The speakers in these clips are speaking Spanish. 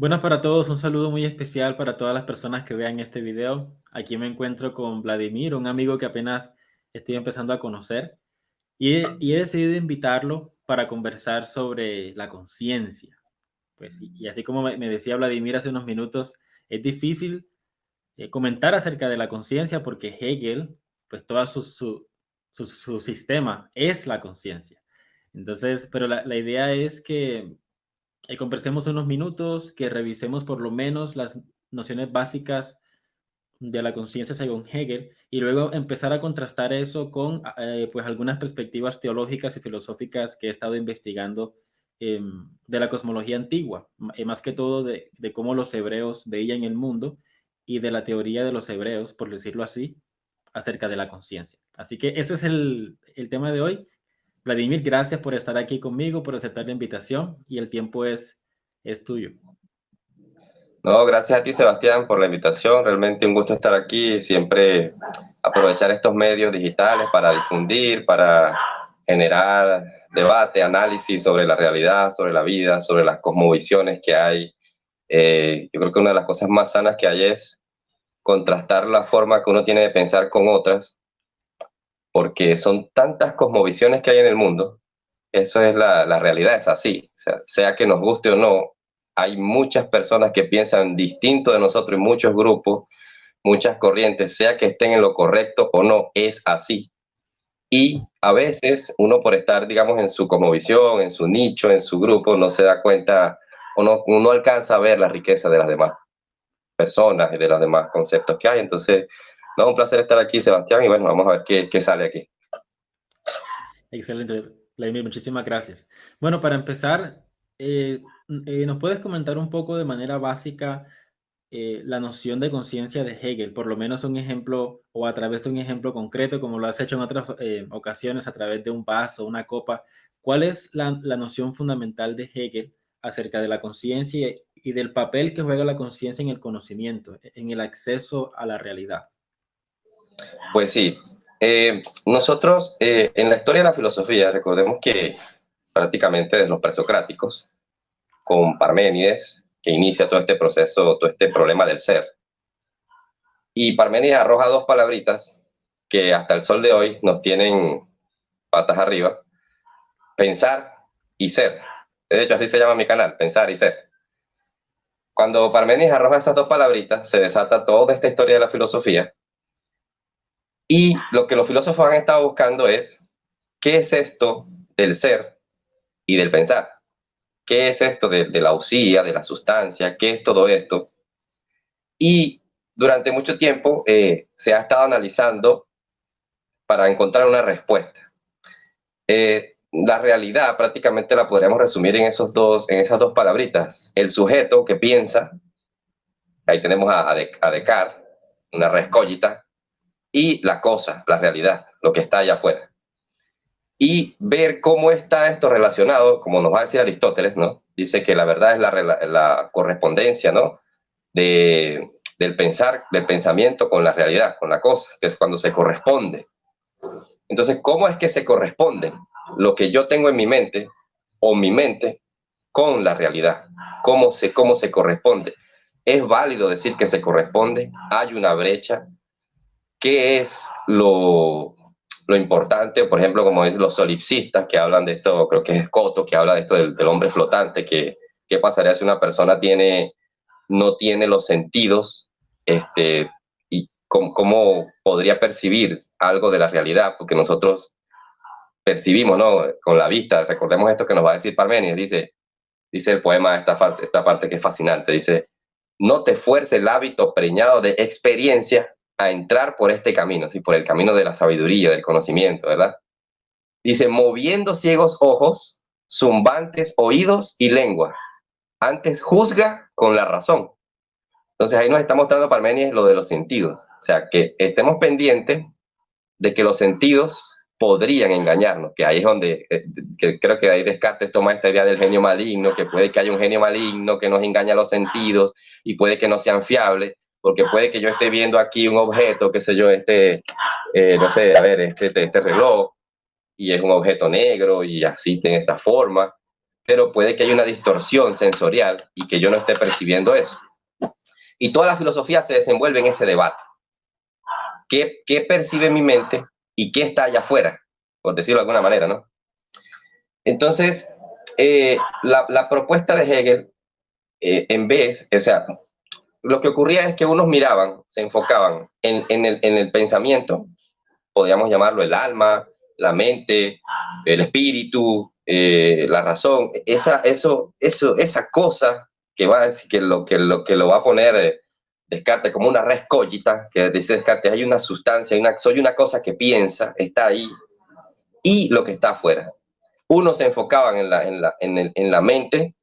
Buenas para todos, un saludo muy especial para todas las personas que vean este video. Aquí me encuentro con Vladimir, un amigo que apenas estoy empezando a conocer, y he decidido invitarlo para conversar sobre la conciencia. Pues, y así como me decía Vladimir hace unos minutos, es difícil comentar acerca de la conciencia porque Hegel, pues todo su sistema es la conciencia. Entonces, pero la idea es que conversemos unos minutos, que revisemos por lo menos las nociones básicas de la conciencia según Hegel y luego empezar a contrastar eso con pues algunas perspectivas teológicas y filosóficas que he estado investigando de la cosmología antigua, más que todo de cómo los hebreos veían el mundo y de la teoría de los hebreos, por decirlo así, acerca de la conciencia. Así que ese es el tema de hoy. Vladimir, gracias por estar aquí conmigo, por aceptar la invitación y el tiempo es tuyo. No, gracias a ti, Sebastián, por la invitación. Realmente un gusto estar aquí. Siempre aprovechar estos medios digitales para difundir, para generar debate, análisis sobre la realidad, sobre la vida, sobre las cosmovisiones que hay. Yo creo que una de las cosas más sanas que hay es contrastar la forma que uno tiene de pensar con otras, porque son tantas cosmovisiones que hay en el mundo. Eso es la realidad, es así. Sea que nos guste o no, hay muchas personas que piensan distinto de nosotros y muchos grupos, muchas corrientes, sea que estén en lo correcto o no, es así. Y a veces uno por estar, digamos, en su cosmovisión, en su nicho, en su grupo, no se da cuenta o no alcanza a ver la riqueza de las demás personas y de los demás conceptos que hay. Entonces, no, un placer estar aquí, Sebastián, y bueno, vamos a ver qué sale aquí. Excelente, Vladimir, muchísimas gracias. Bueno, para empezar, ¿nos puedes comentar un poco de manera básica la noción de conciencia de Hegel? Por lo menos un ejemplo o a través de un ejemplo concreto, como lo has hecho en otras ocasiones, a través de un vaso, una copa. ¿Cuál es la noción fundamental de Hegel acerca de la conciencia y del papel que juega la conciencia en el conocimiento, en el acceso a la realidad? Pues sí, nosotros en la historia de la filosofía, recordemos que prácticamente desde los presocráticos, con Parménides, que inicia todo este proceso, todo este problema del ser, y Parménides arroja dos palabritas que hasta el sol de hoy nos tienen patas arriba: pensar y ser. De hecho, así se llama mi canal, Pensar y Ser. Cuando Parménides arroja esas dos palabritas, se desata toda esta historia de la filosofía, y lo que los filósofos han estado buscando es qué es esto del ser y del pensar. ¿Qué es esto de la usía, de la sustancia? ¿Qué es todo esto? Y durante mucho tiempo se ha estado analizando para encontrar una respuesta. La realidad prácticamente la podríamos resumir en esas dos palabritas. El sujeto que piensa, ahí tenemos a Descartes, una res cogita, y la cosa, la realidad, lo que está allá afuera. Y ver cómo está esto relacionado, como nos va a decir Aristóteles, ¿no? Dice que la verdad es la correspondencia, ¿no? Del pensamiento con la realidad, con la cosa, que es cuando se corresponde. Entonces, ¿cómo es que se corresponde lo que yo tengo en mi mente o mi mente con la realidad? ¿Cómo se corresponde? ¿Es válido decir que se corresponde? ¿Hay una brecha? ¿Qué es lo importante? Por ejemplo, como dicen los solipsistas que hablan de esto, creo que es Escoto, que habla de esto del hombre flotante, qué pasaría si una persona no tiene los sentidos, y cómo podría percibir algo de la realidad, porque nosotros percibimos, ¿no? Con la vista. Recordemos esto que nos va a decir Parménides, dice el poema, esta parte que es fascinante, dice: no te fuerce el hábito preñado de experiencia a entrar por este camino, ¿sí? Por el camino de la sabiduría, del conocimiento, ¿verdad? Dice: moviendo ciegos ojos, zumbantes oídos y lengua, antes juzga con la razón. Entonces ahí nos está mostrando Parménides lo de los sentidos. O sea, que estemos pendientes de que los sentidos podrían engañarnos, que ahí es donde que creo que ahí Descartes toma esta idea del genio maligno, que puede que haya un genio maligno que nos engaña los sentidos y puede que no sean fiables, porque puede que yo esté viendo aquí un objeto, qué sé yo, no sé, a ver, este reloj, y es un objeto negro y así tiene esta forma, pero puede que haya una distorsión sensorial y que yo no esté percibiendo eso. Y toda la filosofía se desenvuelve en ese debate. ¿Qué percibe mi mente y qué está allá afuera? Por decirlo de alguna manera, ¿no? Entonces, la propuesta de Hegel, en vez, o sea, lo que ocurría es que unos miraban, se enfocaban en el pensamiento, podríamos llamarlo el alma, la mente, el espíritu, la razón, esa cosa que va a decir que lo va a poner Descartes como una res cogita, que dice Descartes, hay una sustancia, soy una cosa que piensa, está ahí, y lo que está afuera. Unos se enfocaban en la mente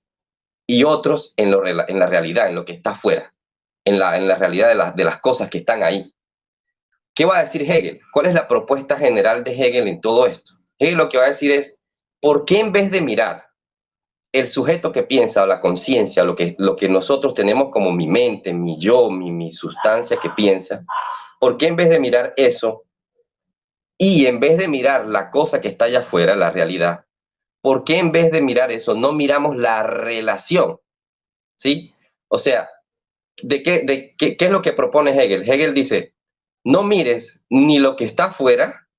y otros en la realidad, en lo que está afuera, en la realidad de las cosas que están ahí. ¿Qué va a decir Hegel? ¿Cuál es la propuesta general de Hegel en todo esto? Hegel lo que va a decir es, ¿por qué en vez de mirar el sujeto que piensa o la conciencia, lo que nosotros tenemos como mi mente, mi yo, mi sustancia que piensa, ¿por qué en vez de mirar eso y en vez de mirar la cosa que está allá afuera, la realidad, ¿por qué en vez de mirar eso no miramos la relación? ¿Sí? O sea, ¿qué es lo que propone Hegel? Hegel dice, no mires ni lo que está afuera,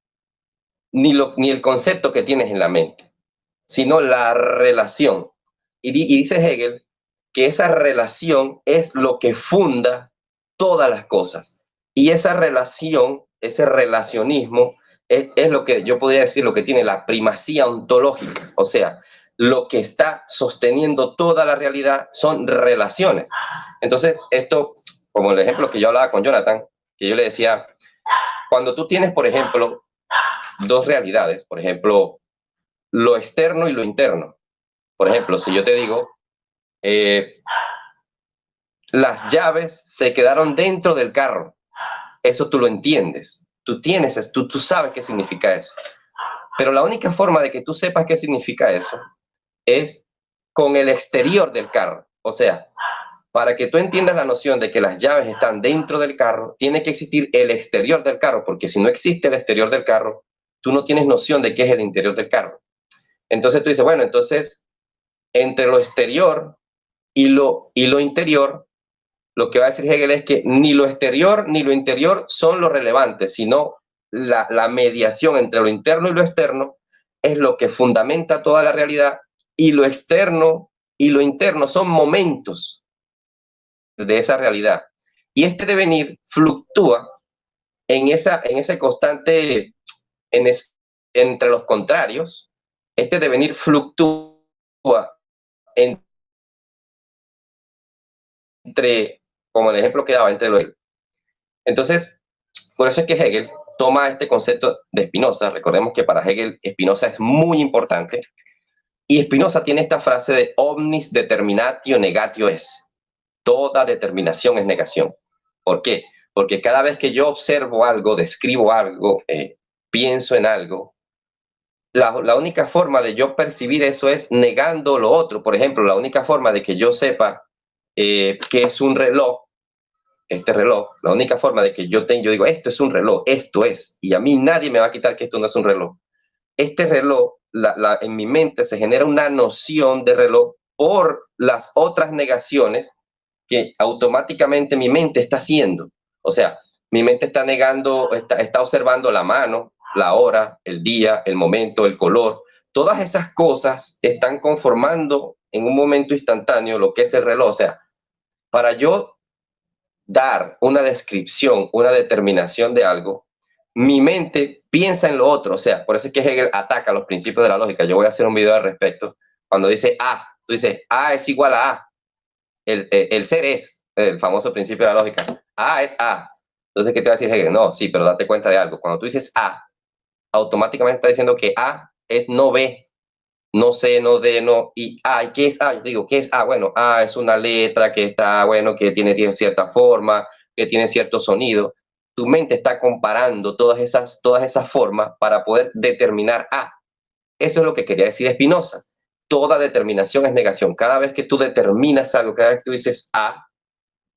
ni el concepto que tienes en la mente, sino la relación. Y dice Hegel que esa relación es lo que funda todas las cosas. Y esa relación, ese relacionismo, es lo que yo podría decir, lo que tiene la primacía ontológica. O sea, lo que está sosteniendo toda la realidad son relaciones. Entonces, esto, como el ejemplo que yo hablaba con Jonathan, que yo le decía, cuando tú tienes, por ejemplo, dos realidades, por ejemplo, lo externo y lo interno. Por ejemplo, si yo te digo, las llaves se quedaron dentro del carro, eso tú lo entiendes, tú sabes qué significa eso. Pero la única forma de que tú sepas qué significa eso es con el exterior del carro. O sea, para que tú entiendas la noción de que las llaves están dentro del carro, tiene que existir el exterior del carro, porque si no existe el exterior del carro, tú no tienes noción de qué es el interior del carro. Entonces tú dices, bueno, entonces entre lo exterior y lo interior, lo que va a decir Hegel es que ni lo exterior ni lo interior son lo relevante, sino la mediación entre lo interno y lo externo es lo que fundamenta toda la realidad, y lo externo y lo interno son momentos de esa realidad. Y este devenir fluctúa en ese constante, entre los contrarios, este devenir fluctúa entre, como el ejemplo que daba, entre lo. Entonces, por eso es que Hegel toma este concepto de Spinoza. Recordemos que para Hegel Spinoza es muy importante. Y Spinoza tiene esta frase de omnis determinatio negatio es. Toda determinación es negación. ¿Por qué? Porque cada vez que yo observo algo, describo algo, pienso en algo, la única forma de yo percibir eso es negando lo otro. Por ejemplo, la única forma de que yo sepa que es un reloj, este reloj, la única forma de que yo digo, esto es un reloj, esto es, y a mí nadie me va a quitar que esto no es un reloj. Este reloj, en mi mente se genera una noción de reloj por las otras negaciones que automáticamente mi mente está haciendo. O sea, mi mente está negando, está observando la mano, la hora, el día, el momento, el color. Todas esas cosas están conformando en un momento instantáneo lo que es el reloj. O sea, para yo dar una descripción, una determinación de algo, mi mente piensa en lo otro. O sea, por eso es que Hegel ataca los principios de la lógica. Yo voy a hacer un video al respecto. Cuando dice A, tú dices A es igual a A. El ser es el famoso principio de la lógica. A es A. Entonces, ¿qué te va a decir Hegel? No, sí, pero date cuenta de algo. Cuando tú dices A, automáticamente está diciendo que A es no B, no C, no D, no I. ¿Y qué es A? Yo digo, ¿qué es A? Bueno, A es una letra que está, bueno, que tiene cierta forma, que tiene cierto sonido. Tu mente está comparando todas esas formas para poder determinar A. Eso es lo que quería decir Spinoza. Toda determinación es negación. Cada vez que tú determinas algo, cada vez que tú dices A,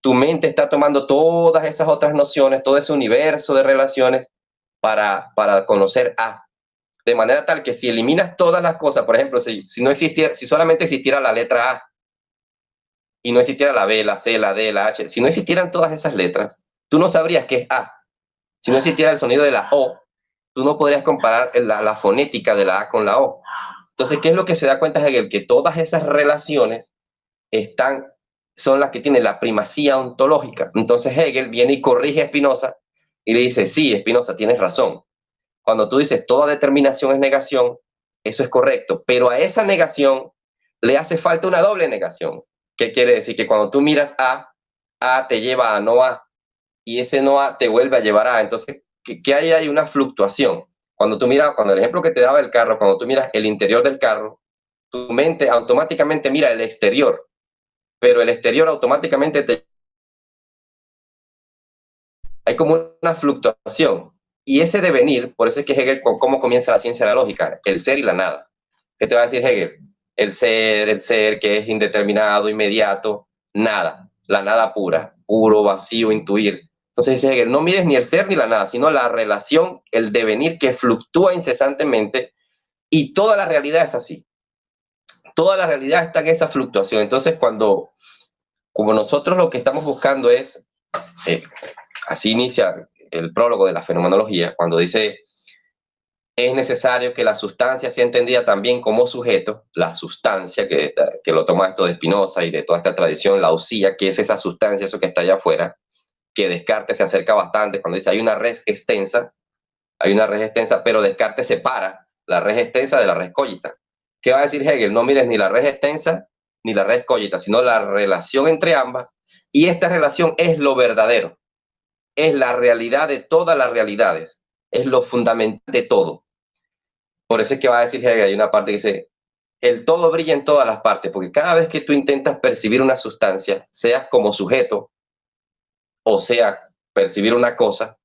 tu mente está tomando todas esas otras nociones, todo ese universo de relaciones para conocer A. de manera tal que si eliminas todas las cosas, por ejemplo, si no existiera, si solamente existiera la letra A y no existiera la B, la C, la D, la H, si no existieran todas esas letras, tú no sabrías qué es A. Si no existiera el sonido de la O, tú no podrías comparar la fonética de la A con la O. Entonces, ¿qué es lo que se da cuenta Hegel? Que todas esas relaciones son las que tienen la primacía ontológica. Entonces Hegel viene y corrige a Spinoza y le dice, sí, Spinoza, tienes razón. Cuando tú dices toda determinación es negación, eso es correcto, pero a esa negación le hace falta una doble negación. ¿Qué quiere decir? Que cuando tú miras A te lleva a no A, y ese no A te vuelve a llevar a. Entonces, ¿qué hay? Hay una fluctuación. Cuando tú miras, cuando el ejemplo que te daba el carro, cuando tú miras el interior del carro, tu mente automáticamente mira el exterior, pero el exterior automáticamente hay como una fluctuación. Y ese devenir, por eso es que Hegel, ¿cómo comienza la ciencia de la lógica? El ser y la nada. ¿Qué te va a decir Hegel? El ser que es indeterminado, inmediato, nada, la nada pura, puro, vacío, intuir. Entonces dice Hegel, no mires ni el ser ni la nada, sino la relación, el devenir que fluctúa incesantemente, y toda la realidad es así. Toda la realidad está en esa fluctuación. Entonces, como nosotros lo que estamos buscando es, así inicia el prólogo de la fenomenología, cuando dice, es necesario que la sustancia sea entendida también como sujeto, la sustancia, que lo toma esto de Spinoza y de toda esta tradición, la usía, que es esa sustancia, eso que está allá afuera, que Descartes se acerca bastante cuando dice, hay una res extensa, pero Descartes separa la res extensa de la res cogita. ¿Qué va a decir Hegel? No mires ni la res extensa ni la res cogita, sino la relación entre ambas, y esta relación es lo verdadero, es la realidad de todas las realidades, es lo fundamental de todo. Por eso es que va a decir Hegel, hay una parte que dice, el todo brilla en todas las partes, porque cada vez que tú intentas percibir una sustancia, seas como sujeto, o sea, percibir una cosa,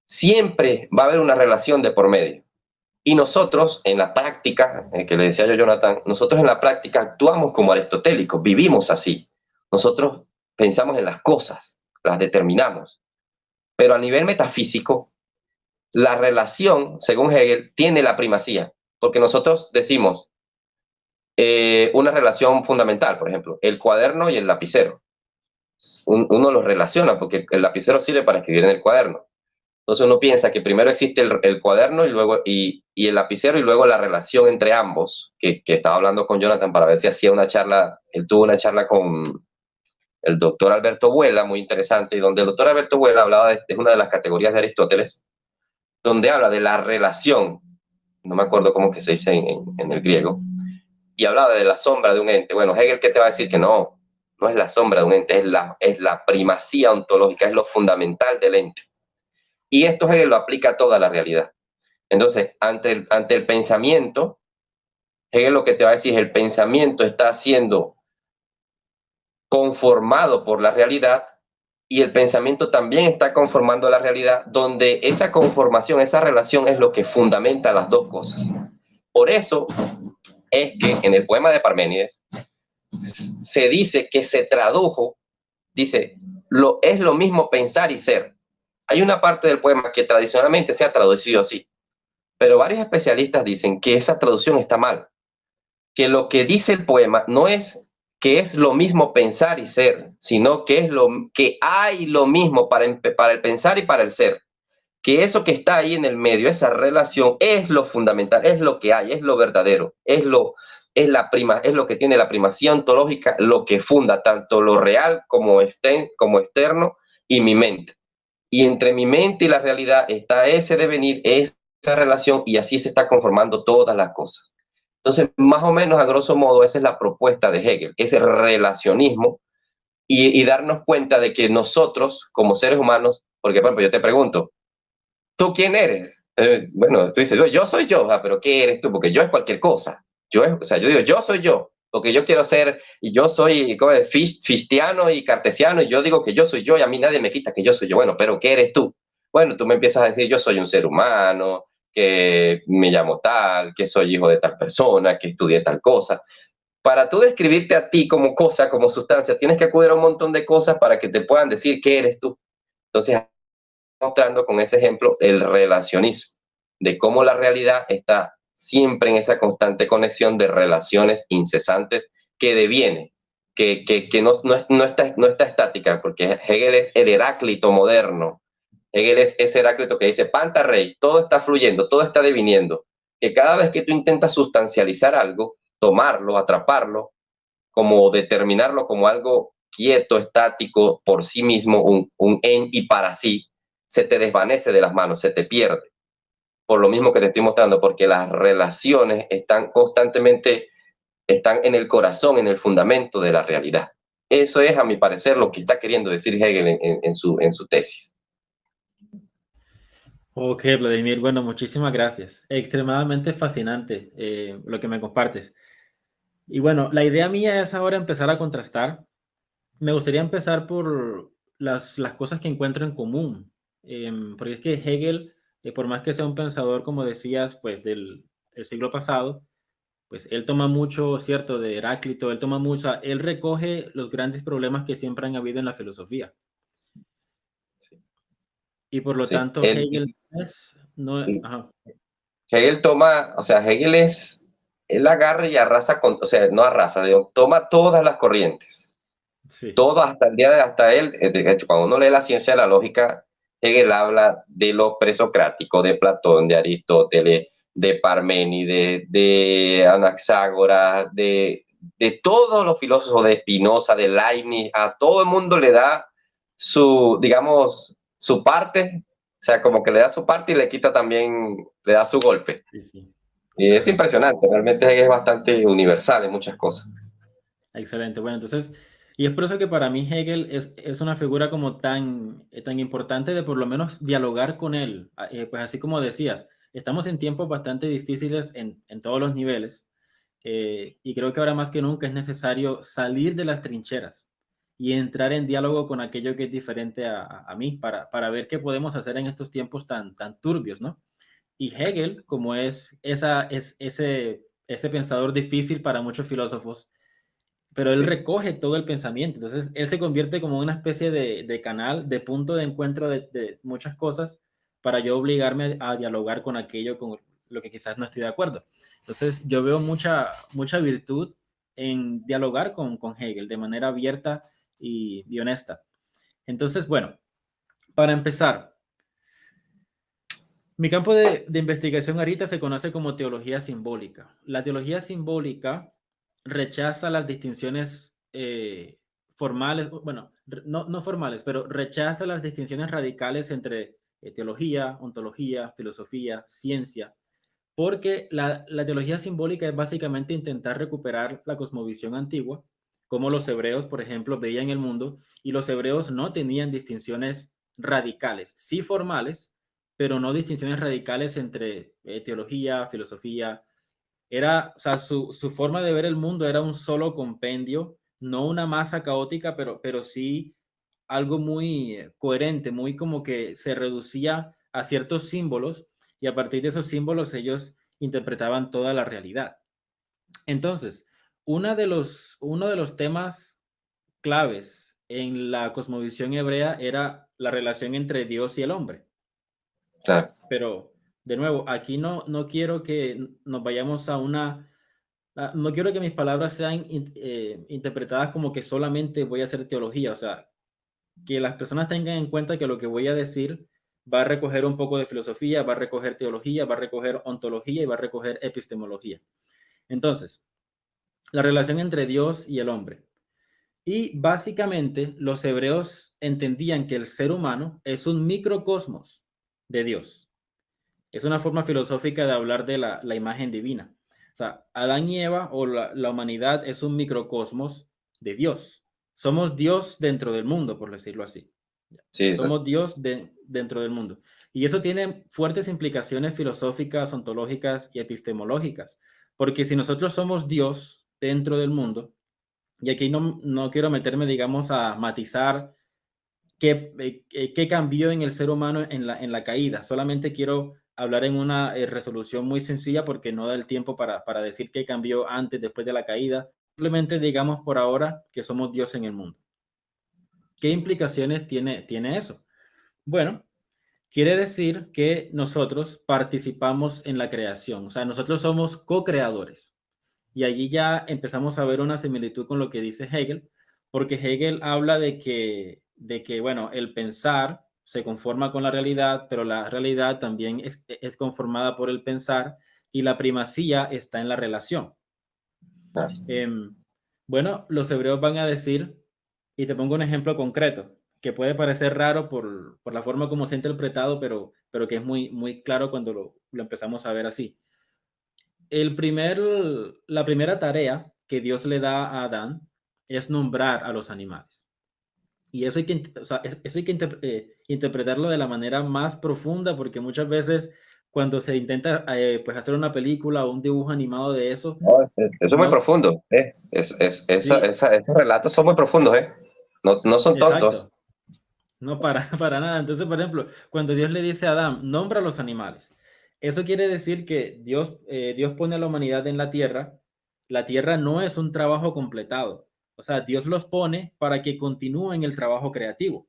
siempre va a haber una relación de por medio. Y nosotros en la práctica, que le decía yo a Jonathan, nosotros en la práctica actuamos como aristotélicos, vivimos así. Nosotros pensamos en las cosas, las determinamos. Pero a nivel metafísico, la relación, según Hegel, tiene la primacía, porque nosotros decimos una relación fundamental, por ejemplo, el cuaderno y el lapicero. Uno los relaciona porque el lapicero sirve para escribir en el cuaderno. Entonces uno piensa que primero existe el cuaderno y el lapicero, y luego la relación entre ambos, que estaba hablando con Jonathan para ver si hacía una charla. Él tuvo una charla con el doctor Alberto Vuela, muy interesante, y donde el doctor Alberto Vuela hablaba de una de las categorías de Aristóteles, donde habla de la relación, no me acuerdo cómo que se dice en el griego, y hablaba de la sombra de un ente. Bueno, Hegel, ¿qué te va a decir? Que no es la sombra de un ente, es la primacía ontológica, es lo fundamental del ente. Y esto Hegel lo aplica a toda la realidad. Entonces, ante el pensamiento, Hegel lo que te va a decir es el pensamiento está siendo conformado por la realidad, y el pensamiento también está conformando la realidad, donde esa conformación, esa relación es lo que fundamenta las dos cosas. Por eso es que en el poema de Parménides se dice que se tradujo, dice, es lo mismo pensar y ser. Hay una parte del poema que tradicionalmente se ha traducido así, pero varios especialistas dicen que esa traducción está mal, que lo que dice el poema no es que es lo mismo pensar y ser, sino que que hay lo mismo para el pensar y para el ser, que eso que está ahí en el medio, esa relación, es lo fundamental, es lo que hay, es lo verdadero, es lo que tiene la primacía ontológica, lo que funda tanto lo real como externo, y mi mente. Y entre mi mente y la realidad está ese devenir, esa relación, y así se está conformando todas las cosas. Entonces, más o menos, a grosso modo, esa es la propuesta de Hegel, ese relacionismo, y darnos cuenta de que nosotros, como seres humanos, porque, por ejemplo, yo te pregunto, ¿tú quién eres? Bueno, tú dices, yo soy yo, pero ¿qué eres tú? Porque yo es cualquier cosa. Yo digo, yo soy yo, porque yo quiero ser, y yo soy fistiano y cartesiano, y yo digo que yo soy yo, y a mí nadie me quita que yo soy yo. Bueno, pero ¿qué eres tú? Bueno, tú me empiezas a decir, yo soy un ser humano, que me llamo tal, que soy hijo de tal persona, que estudié tal cosa. Para tú describirte a ti como cosa, como sustancia, tienes que acudir a un montón de cosas para que te puedan decir qué eres tú. Entonces, mostrando con ese ejemplo el relacionismo, de cómo la realidad está siempre en esa constante conexión de relaciones incesantes que deviene, que no está estática, porque Hegel es el Heráclito moderno. Hegel es ese Heráclito que dice, Panta rey, todo está fluyendo, todo está deviniendo, que cada vez que tú intentas sustancializar algo, tomarlo, atraparlo, como determinarlo como algo quieto, estático, por sí mismo, un en y para sí, se te desvanece de las manos, se te pierde. Por lo mismo que te estoy mostrando, porque las relaciones están constantemente, están en el corazón, en el fundamento de la realidad. Eso es, a mi parecer, lo que está queriendo decir Hegel en su tesis. Ok, Vladimir, bueno, muchísimas gracias. Extremadamente fascinante lo que me compartes. Y bueno, la idea mía es ahora empezar a contrastar. Me gustaría empezar por las cosas que encuentro en común, porque es que Hegel, por más que sea un pensador, como decías, pues el siglo pasado, pues él toma mucho, cierto, de Heráclito, él toma mucho, él recoge los grandes problemas que siempre han habido en la filosofía. Y por lo Sí. tanto, Hegel es, no, ajá, Hegel toma, o sea, Hegel es, él agarra y arrasa con, o sea, no arrasa, digo, toma todas las corrientes, sí, todo hasta el día de, hasta él, de hecho, cuando uno lee la ciencia de la lógica, Hegel habla de lo presocrático, de Platón, de Aristóteles, de Parménides, de Anaxágoras, de todos los filósofos, de Spinoza, de Leibniz, a todo el mundo le da su, digamos, su parte, o sea, como que le da su parte y le quita también, le da su golpe. sí, sí. Y es impresionante, realmente es bastante universal en muchas cosas. Excelente. Bueno, entonces, y es por eso que para mí Hegel es una figura como tan importante de por lo menos dialogar con él. Pues así como decías, estamos en tiempos bastante difíciles en todos los niveles, y creo que ahora más que nunca es necesario salir de las trincheras y entrar en diálogo con aquello que es diferente a mí para ver qué podemos hacer en estos tiempos tan turbios, ¿no? Y Hegel, como ese pensador difícil para muchos filósofos, pero él Sí. recoge todo el pensamiento. Entonces, él se convierte como una especie de canal, de punto de encuentro de muchas cosas para yo obligarme a dialogar con aquello con lo que quizás no estoy de acuerdo. Entonces, yo veo mucha virtud en dialogar con Hegel de manera abierta y honesta. Entonces, bueno, para empezar, mi campo de investigación ahorita se conoce como teología simbólica. La teología simbólica rechaza las distinciones formales, bueno, no formales, pero rechaza las distinciones radicales entre teología, ontología, filosofía, ciencia, porque la teología simbólica es básicamente intentar recuperar la cosmovisión antigua, como los hebreos, por ejemplo, veían el mundo, y los hebreos no tenían distinciones radicales, sí formales, pero no distinciones radicales entre teología, filosofía. O sea, su forma de ver el mundo era un solo compendio, no una masa caótica, pero sí algo muy coherente, muy como que se reducía a ciertos símbolos y a partir de esos símbolos ellos interpretaban toda la realidad. Entonces, uno de los temas claves en la cosmovisión hebrea era la relación entre Dios y el hombre. Claro. Pero, de nuevo, aquí no quiero que nos vayamos a no quiero que mis palabras sean interpretadas como que solamente voy a hacer teología, o sea, que las personas tengan en cuenta que lo que voy a decir va a recoger un poco de filosofía, va a recoger teología, va a recoger ontología y va a recoger epistemología. Entonces, la relación entre Dios y el hombre. Y básicamente los hebreos entendían que el ser humano es un microcosmos de Dios. Es una forma filosófica de hablar de la imagen divina. O sea, Adán y Eva o la humanidad es un microcosmos de Dios. Somos Dios dentro del mundo, por decirlo así. Sí, eso, Somos Dios dentro del mundo. Y eso tiene fuertes implicaciones filosóficas, ontológicas y epistemológicas. Porque si nosotros somos Dios dentro del mundo, y aquí no quiero meterme, digamos, a matizar qué cambió en el ser humano en la caída. Solamente quiero hablar en una resolución muy sencilla porque no da el tiempo para decir qué cambió antes, después de la caída. Simplemente digamos por ahora que somos Dios en el mundo. ¿Qué implicaciones tiene eso? Bueno, quiere decir que nosotros participamos en la creación, o sea, nosotros somos co-creadores. Y allí ya empezamos a ver una similitud con lo que dice Hegel, porque Hegel habla de que bueno, el pensar se conforma con la realidad, pero la realidad también es conformada por el pensar y la primacía está en la relación. Ah, Bueno, los hebreos van a decir, y te pongo un ejemplo concreto, que puede parecer raro por la forma como se ha interpretado, pero que es muy, muy claro cuando lo empezamos a ver así. La primera tarea que Dios le da a Adán es nombrar a los animales. Y eso hay que, o sea, eso hay que interpretarlo de la manera más profunda, porque muchas veces cuando se intenta pues hacer una película o un dibujo animado de eso, no, eso es muy no, profundo, ¿eh? sí, Esos relatos son muy profundos, ¿eh? No, no son tontos. exacto, no para nada. Entonces, por ejemplo, cuando Dios le dice a Adán, nombra a los animales, eso quiere decir que Dios pone a la humanidad en la tierra no es un trabajo completado, o sea, Dios los pone para que continúen el trabajo creativo.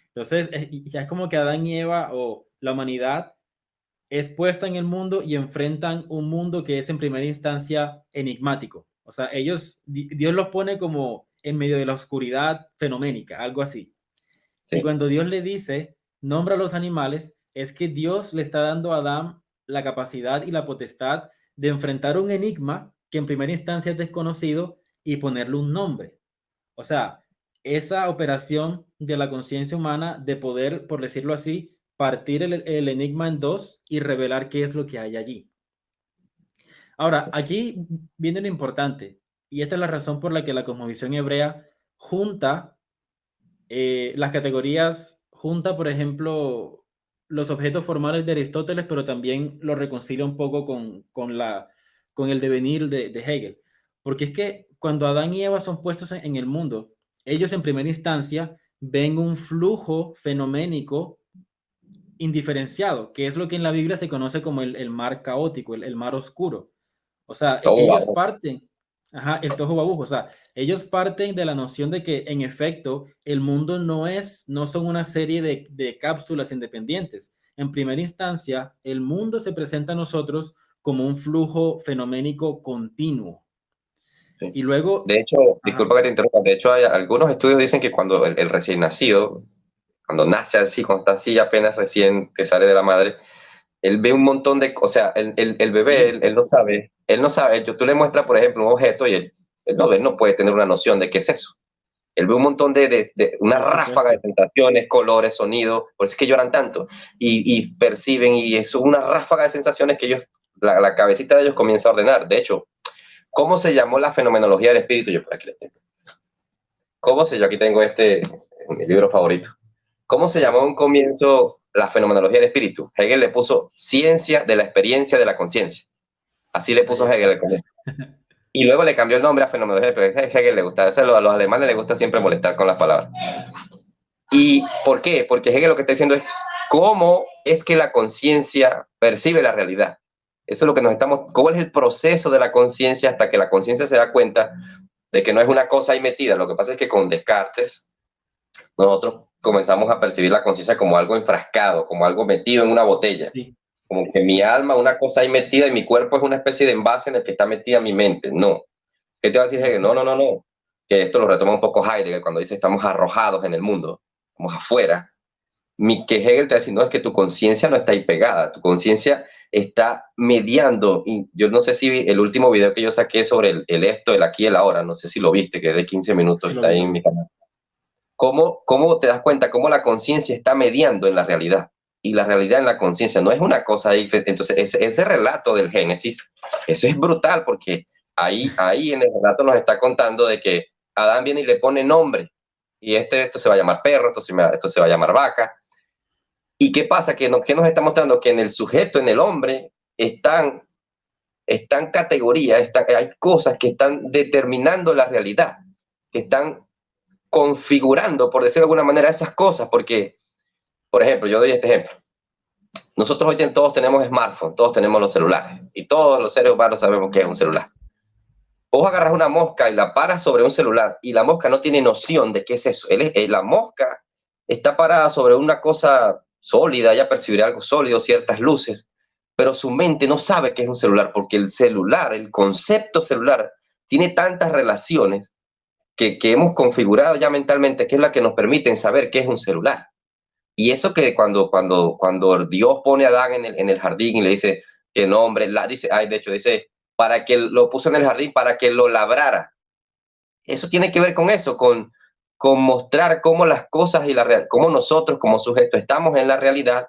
Entonces, ya es como que Adán y Eva o la humanidad es puesta en el mundo y enfrentan un mundo que es en primera instancia enigmático. O sea, Dios los pone como en medio de la oscuridad fenoménica, algo así. Y Sí, cuando Dios le dice, nombra a los animales, es que Dios le está dando a Adán la capacidad y la potestad de enfrentar un enigma que en primera instancia es desconocido y ponerle un nombre. O sea, esa operación de la conciencia humana de poder, por decirlo así, partir el enigma en dos y revelar qué es lo que hay allí. Ahora, aquí viene lo importante, y esta es la razón por la que la cosmovisión hebrea junta las categorías, junta, por ejemplo, los objetos formales de Aristóteles, pero también lo reconcilia un poco con el devenir de Hegel. Porque es que cuando Adán y Eva son puestos en el mundo, ellos en primera instancia ven un flujo fenoménico indiferenciado, que es lo que en la Biblia se conoce como el mar caótico, el mar oscuro. O sea, todo ellos bajo. parten, ajá, el tojo babujo, o sea, ellos parten de la noción de que en efecto el mundo no son una serie de cápsulas independientes. En primera instancia, el mundo se presenta a nosotros como un flujo fenoménico continuo. Sí. Y luego, De hecho, ajá, disculpa que te interrumpa, de hecho hay algunos estudios dicen que cuando el recién nacido, cuando nace así, cuando está así apenas recién que sale de la madre, él ve un montón de, o sea, el bebé, sí, él no sabe, tú le muestras, por ejemplo, un objeto y él no puede tener una noción de qué es eso. Él ve un montón de una por ráfaga de supuesto. sensaciones, colores, sonidos, por eso es que lloran tanto, y perciben, y es una ráfaga de sensaciones que ellos, la cabecita de ellos comienza a ordenar. De hecho, ¿cómo se llamó la fenomenología del espíritu? Yo por aquí le tengo. ¿Cómo se, yo aquí tengo mi libro favorito. ¿Cómo se llamó Sí. en un comienzo la fenomenología del espíritu? Hegel le puso ciencia de la experiencia de la conciencia. Así le Ahí puso Hegel al está. comienzo. Y luego le cambió el nombre a fenomenología del espíritu. A Hegel le gusta, a los alemanes les gusta siempre molestar con las palabras. ¿Y por qué? Porque Hegel lo que está diciendo es cómo es que la conciencia percibe la realidad. Eso es lo que nos estamos, cómo es el proceso de la conciencia hasta que la conciencia se da cuenta de que no es una cosa ahí metida. Lo que pasa es que con Descartes nosotros comenzamos a percibir la conciencia como algo enfrascado, como algo metido en una botella, Sí, como que mi sí, alma, una cosa ahí metida y mi cuerpo es una especie de envase en el que está metida mi mente. No. ¿Qué te va a decir Hegel? no, No, no, no, no. Que esto lo retoma un poco Heidegger cuando dice estamos arrojados en el mundo, estamos afuera. Que Hegel te va a decir, no, es que tu conciencia no está ahí pegada, tu conciencia está mediando. Y yo no sé si el último video que yo saqué sobre el esto, el aquí y el ahora, no sé si lo viste, que es de 15 minutos, sí está ahí lo en vi. mi canal. ¿Cómo te das cuenta? Cómo la conciencia está mediando en la realidad. Y la realidad en la conciencia no es una cosa ahí. Entonces, ese relato del Génesis, eso es brutal porque ahí en el relato nos está contando de que Adán viene y le pone nombre. Y esto se va a llamar perro, esto se va a llamar vaca. ¿Y qué pasa? ¿Qué nos está mostrando? Que en el sujeto, en el hombre, están categorías, hay cosas que están determinando la realidad, que están configurando, por decirlo de alguna manera, esas cosas, porque, por ejemplo, yo doy este ejemplo. Nosotros hoy todos tenemos smartphones, todos tenemos los celulares, y todos los seres humanos sabemos qué es un celular. Vos agarras una mosca y la paras sobre un celular, y la mosca no tiene noción de qué es eso. La mosca está parada sobre una cosa sólida, ella percibirá algo sólido, ciertas luces, pero su mente no sabe qué es un celular, porque el celular, el concepto celular, tiene tantas relaciones que hemos configurado ya mentalmente, que es la que nos permiten saber qué es un celular. Y eso que cuando Dios pone a Adán en el jardín y le dice que nombre, dice, de hecho dice, para que lo puso en el jardín, para que lo labrara. Eso tiene que ver con eso, con mostrar cómo las cosas y cómo nosotros como sujetos estamos en la realidad,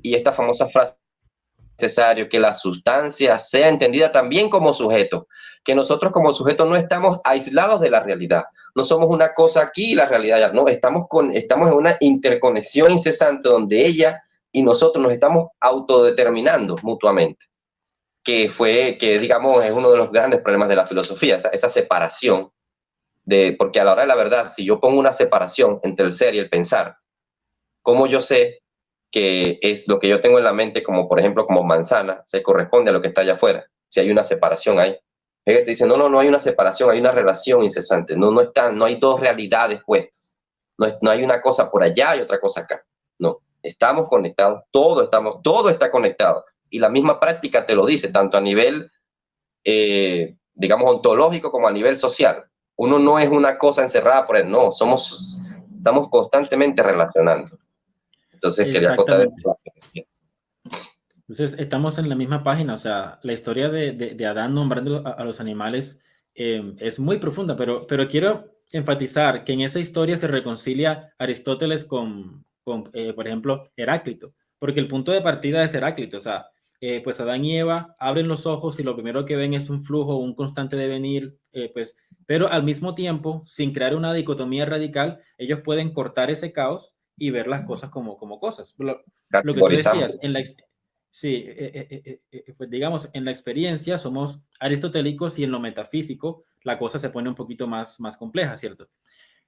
y esta famosa frase necesario que la sustancia sea entendida también como sujeto, que nosotros como sujetos no estamos aislados de la realidad, no somos una cosa aquí y la realidad ya, no, estamos en una interconexión incesante donde ella y nosotros nos estamos autodeterminando mutuamente, que digamos es uno de los grandes problemas de la filosofía, esa separación, porque a la hora de la verdad, si yo pongo una separación entre el ser y el pensar, ¿cómo yo sé que es lo que yo tengo en la mente, como por ejemplo como manzana, se corresponde a lo que está allá afuera? Si hay una separación ahí. Hegel te dice, no hay una separación, hay una relación incesante, no hay dos realidades puestas, no hay una cosa por allá y otra cosa acá, no, estamos conectados, todo está conectado, y la misma práctica te lo dice, tanto a nivel, digamos, ontológico como a nivel social. Uno no es una cosa encerrada por él, no, estamos constantemente relacionando. Entonces quería acotar Exactamente. esto. Entonces, estamos en la misma página, o sea, la historia de Adán nombrando a los animales es muy profunda, pero quiero enfatizar que en esa historia se reconcilia Aristóteles con por ejemplo, Heráclito, porque el punto de partida es Heráclito, o sea, pues Adán y Eva abren los ojos y lo primero que ven es un flujo, un constante devenir, pues, pero al mismo tiempo, sin crear una dicotomía radical, ellos pueden cortar ese caos y ver las cosas como cosas. Lo que tú Categorizamos. decías, sí, pues digamos, en la experiencia somos aristotélicos y en lo metafísico la cosa se pone un poquito más compleja, ¿cierto?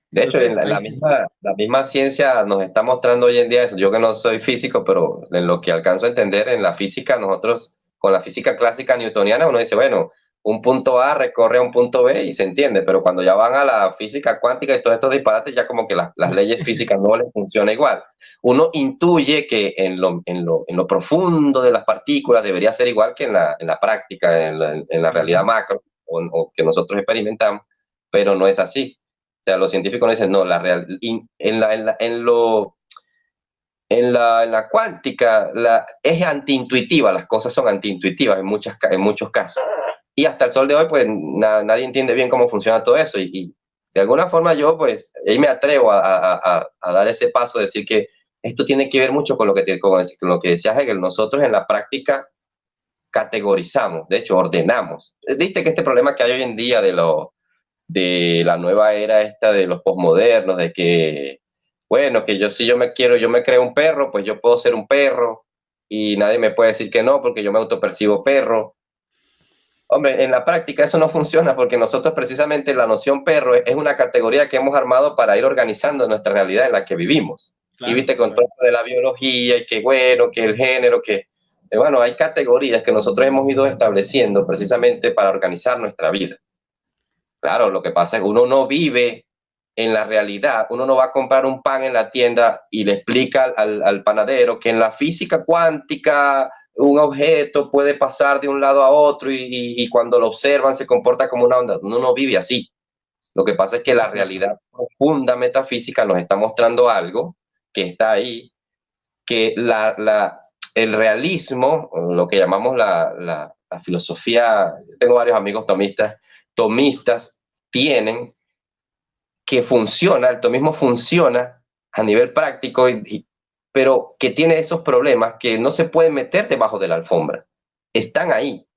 De hecho, en Entonces, ahí sí, la misma ciencia nos está mostrando hoy en día eso. Yo que no soy físico, pero en lo que alcanzo a entender en la física, nosotros con la física clásica newtoniana, uno dice, bueno, un punto A recorre a un punto B y se entiende, pero cuando ya van a la física cuántica y todos estos disparates, ya como que las leyes físicas no les funcionan igual. Uno intuye que en lo profundo de las partículas debería ser igual que en la práctica, en la realidad macro, o que nosotros experimentamos, pero no es así. O sea, los científicos nos dicen, no, en la cuántica es antiintuitiva, las cosas son antiintuitivas en muchos casos. Y hasta el sol de hoy, pues nadie entiende bien cómo funciona todo eso. Y de alguna forma yo, pues, ahí me atrevo a dar ese paso, a decir que esto tiene que ver mucho con con lo que decía Hegel. Nosotros en la práctica categorizamos, de hecho, ordenamos. Viste que este problema que hay hoy en día de la nueva era esta de los posmodernos, de que, bueno, que yo si yo me creo un perro, pues yo puedo ser un perro y nadie me puede decir que no porque yo me autopercibo perro. Hombre, en la práctica eso no funciona porque nosotros precisamente la noción perro es una categoría que hemos armado para ir organizando nuestra realidad en la que vivimos. Y claro, viste con todo claro. esto de la biología y que bueno, que el género, bueno, hay categorías que nosotros hemos ido estableciendo precisamente para organizar nuestra vida. Claro, lo que pasa es que uno no vive en la realidad, uno no va a comprar un pan en la tienda y le explica al panadero que en la física cuántica un objeto puede pasar de un lado a otro y cuando lo observan se comporta como una onda. Uno no vive así. Lo que pasa es que Por la supuesto. realidad profunda metafísica nos está mostrando algo que está ahí, que el realismo, lo que llamamos la filosofía, tengo varios amigos tomistas tienen que funciona, el tomismo funciona a nivel práctico, pero que tiene esos problemas que no se pueden meter debajo de la alfombra. Están ahí,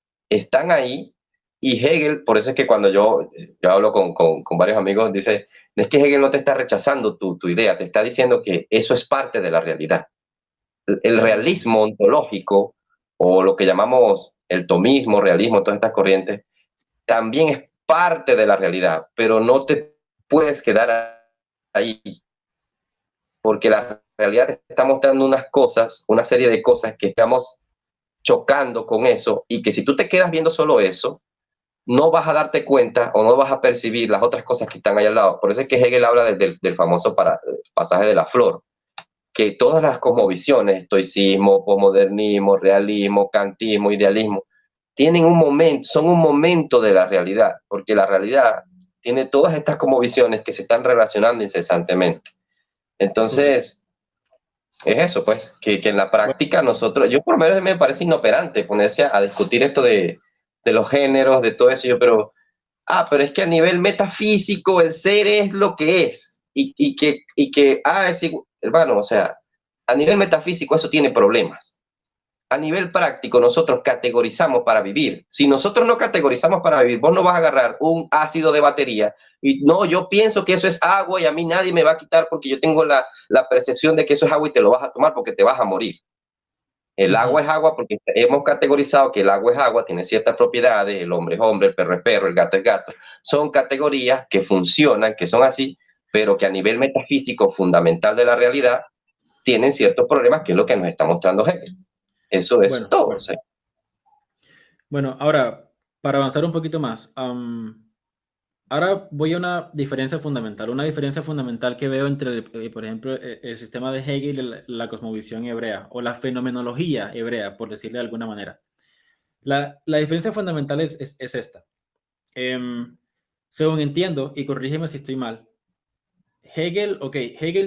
y Hegel, por eso es que cuando yo hablo con varios amigos, dice, es que Hegel no te está rechazando tu idea, te está diciendo que eso es parte de la realidad. El Claro. realismo ontológico, o lo que llamamos el tomismo, realismo, todas estas corrientes, también es parte de la realidad, pero no te puedes quedar ahí, porque la realidad te está mostrando unas cosas, una serie de cosas que estamos chocando con eso, y que si tú te quedas viendo solo eso, no vas a darte cuenta o no vas a percibir las otras cosas que están ahí al lado. Por eso es que Hegel habla del famoso pasaje de la flor, que todas las cosmovisiones, estoicismo, posmodernismo, realismo, kantismo, idealismo, tienen un momento, son un momento de la realidad, porque la realidad tiene todas estas cosmovisiones que se están relacionando incesantemente. Entonces, es eso, pues, que en la práctica nosotros, yo por lo menos me parece inoperante ponerse a discutir esto de los géneros, de todo eso, pero es que a nivel metafísico el ser es lo que es, es igual, hermano, o sea, a nivel metafísico eso tiene problemas. A nivel práctico nosotros categorizamos para vivir. Si nosotros no categorizamos para vivir, vos no vas a agarrar un ácido de batería y no, yo pienso que eso es agua y a mí nadie me va a quitar porque yo tengo la percepción de que eso es agua y te lo vas a tomar porque te vas a morir. El agua es agua porque hemos categorizado que el agua es agua, tiene ciertas propiedades, el hombre es hombre, el perro es perro, el gato es gato. Son categorías que funcionan, que son así, pero que a nivel metafísico fundamental de la realidad tienen ciertos problemas, que es lo que nos está mostrando Hegel. Eso es todo. Bueno. ¿Sí? Bueno, ahora, para avanzar un poquito más, ahora voy a una diferencia fundamental que veo entre, por ejemplo, el sistema de Hegel y la cosmovisión hebrea, o la fenomenología hebrea, por decirle de alguna manera. La diferencia fundamental es esta. Según entiendo, y corrígeme si estoy mal, Hegel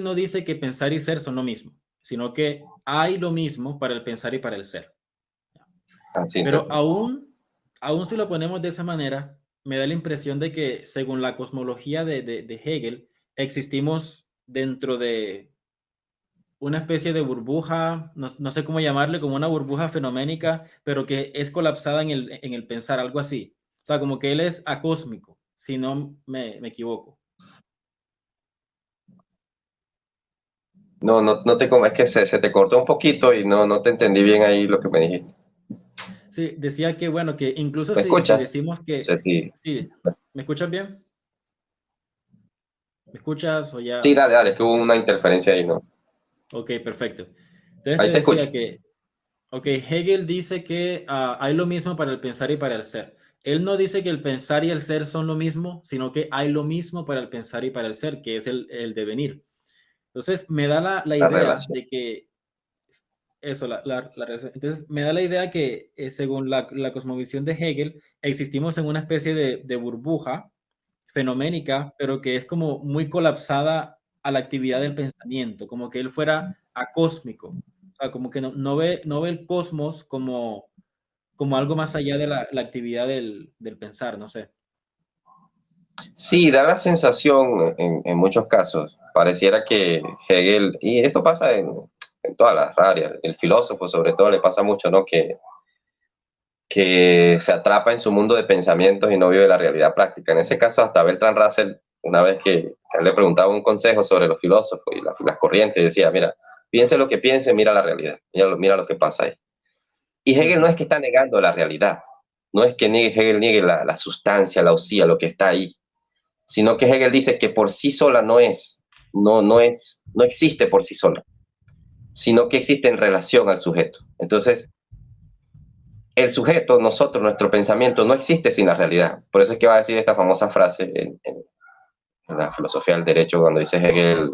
no dice que pensar y ser son lo mismo, sino que hay lo mismo para el pensar y para el ser. Pero aún si lo ponemos de esa manera, me da la impresión de que según la cosmología de Hegel, existimos dentro de una especie de burbuja, no sé cómo llamarle, como una burbuja fenoménica, pero que es colapsada en el pensar, algo así. O sea, como que él es acósmico, si no me equivoco. No te es que se te cortó un poquito y no te entendí bien ahí lo que me dijiste. Sí, decía que, bueno, que incluso ¿Me si decimos que... Sí. ¿Me escuchas bien? ¿Me escuchas o ya? Sí, dale, es que hubo una interferencia ahí, ¿no? Ok, perfecto. Entonces Ahí te te decía escucho. que, Hegel dice que hay lo mismo para el pensar y para el ser. Él no dice que el pensar y el ser son lo mismo, sino que hay lo mismo para el pensar y para el ser, que es el devenir. Entonces me da la idea relación. de que eso, la relación. Entonces me da la idea que según la cosmovisión de Hegel, existimos en una especie de burbuja fenoménica, pero que es como muy colapsada a la actividad del pensamiento, como que él fuera acósmico. O sea, como que no ve el cosmos como algo más allá de la actividad del pensar, no sé. Sí, da la sensación en muchos casos, pareciera que Hegel, y esto pasa en todas las áreas, el filósofo sobre todo le pasa mucho, ¿no? Que se atrapa en su mundo de pensamientos y no vive la realidad práctica. En ese caso, hasta Bertrand Russell, una vez que él le preguntaba un consejo sobre los filósofos y las corrientes, decía, mira, piense lo que piense, mira la realidad, mira lo que pasa ahí. Y Hegel no es que está negando la realidad, no es que Hegel niegue la sustancia, la usía, lo que está ahí, sino que Hegel dice que por sí sola no existe por sí sola, sino que existe en relación al sujeto. Entonces, el sujeto, nosotros, nuestro pensamiento no existe sin la realidad. Por eso es que va a decir esta famosa frase en la filosofía del derecho, cuando dice Hegel,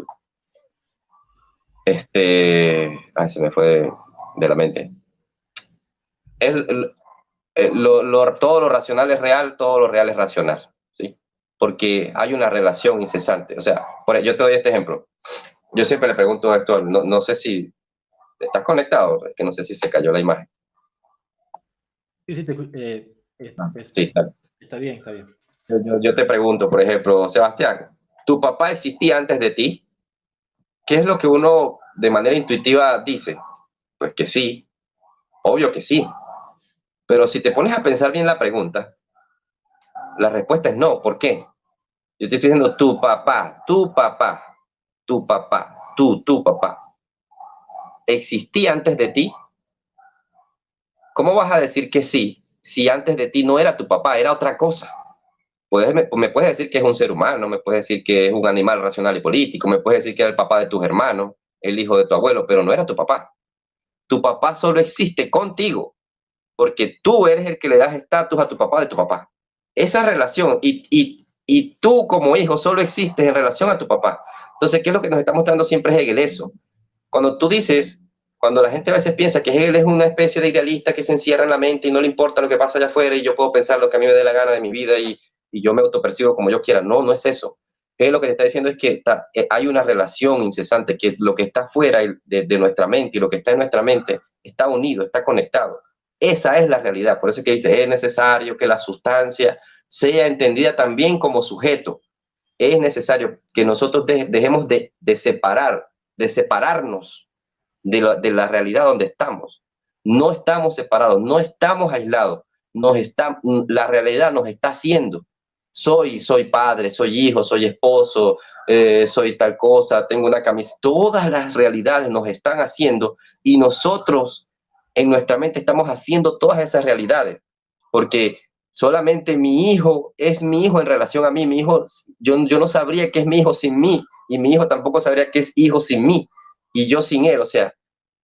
se me fue de la mente. Todo lo racional es real, todo lo real es racional, ¿sí? Porque hay una relación incesante. O sea, yo te doy este ejemplo. Yo siempre le pregunto a Héctor, no sé si estás conectado, es que no sé si se cayó la imagen. Sí, sí, Sí, claro. Está bien, está bien. Yo te pregunto, por ejemplo, Sebastián, ¿tu papá existía antes de ti? ¿Qué es lo que uno de manera intuitiva dice? Pues que sí, obvio que sí. Pero si te pones a pensar bien la pregunta, la respuesta es no. ¿Por qué? Yo te estoy diciendo tu papá, tu papá, ¿existía antes de ti? ¿Cómo vas a decir que sí si antes de ti no era tu papá, era otra cosa? Me puedes decir que es un ser humano, me puedes decir que es un animal racional y político, me puedes decir que era el papá de tus hermanos, el hijo de tu abuelo, pero no era tu papá. Tu papá solo existe contigo, porque tú eres el que le das estatus a tu papá de tu papá. Esa relación, y tú como hijo solo existes en relación a tu papá. Entonces, ¿qué es lo que nos está mostrando siempre Hegel? Eso, cuando tú dices, cuando la gente a veces piensa que Hegel es una especie de idealista que se encierra en la mente y no le importa lo que pasa allá afuera y yo puedo pensar lo que a mí me dé la gana de mi vida y yo me autopercibo como yo quiera. No, no es eso. Hegel lo que te está diciendo es que hay una relación incesante, que lo que está fuera de nuestra mente y lo que está en nuestra mente está unido, está conectado. Esa es la realidad. Por eso es que dice, es necesario que la sustancia sea entendida también como sujeto. Es necesario que nosotros dejemos de separarnos de la realidad donde estamos. No estamos separados, no estamos aislados. La realidad nos está haciendo. Soy padre, soy hijo, soy esposo, soy tal cosa, tengo una camisa. Todas las realidades nos están haciendo y nosotros en nuestra mente estamos haciendo todas esas realidades. Porque solamente mi hijo es mi hijo en relación a mí. Mi hijo, yo no sabría que es mi hijo sin mí y mi hijo tampoco sabría que es hijo sin mí y yo sin él. O sea,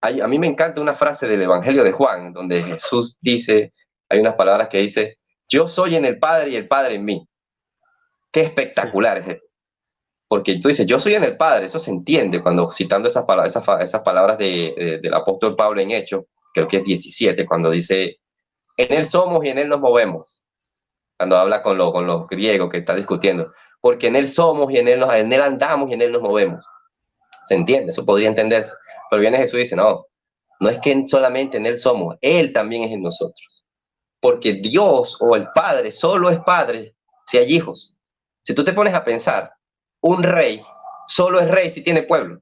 a mí me encanta una frase del Evangelio de Juan, donde Jesús dice, hay unas palabras que dice, yo soy en el Padre y el Padre en mí. Qué Sí, espectacular es eso. Porque tú dices, yo soy en el Padre, eso se entiende cuando citando esas palabras del apóstol Pablo en Hechos, creo que es 17, cuando dice, en Él somos y en Él nos movemos, cuando habla con los griegos que está discutiendo, porque en Él somos y en Él andamos y en Él nos movemos. Se entiende, eso podría entenderse. Pero viene Jesús y dice, no, no es que solamente en Él somos, Él también es en nosotros. Porque Dios o el Padre solo es Padre si hay hijos. Si tú te pones a pensar, un rey solo es rey si tiene pueblo.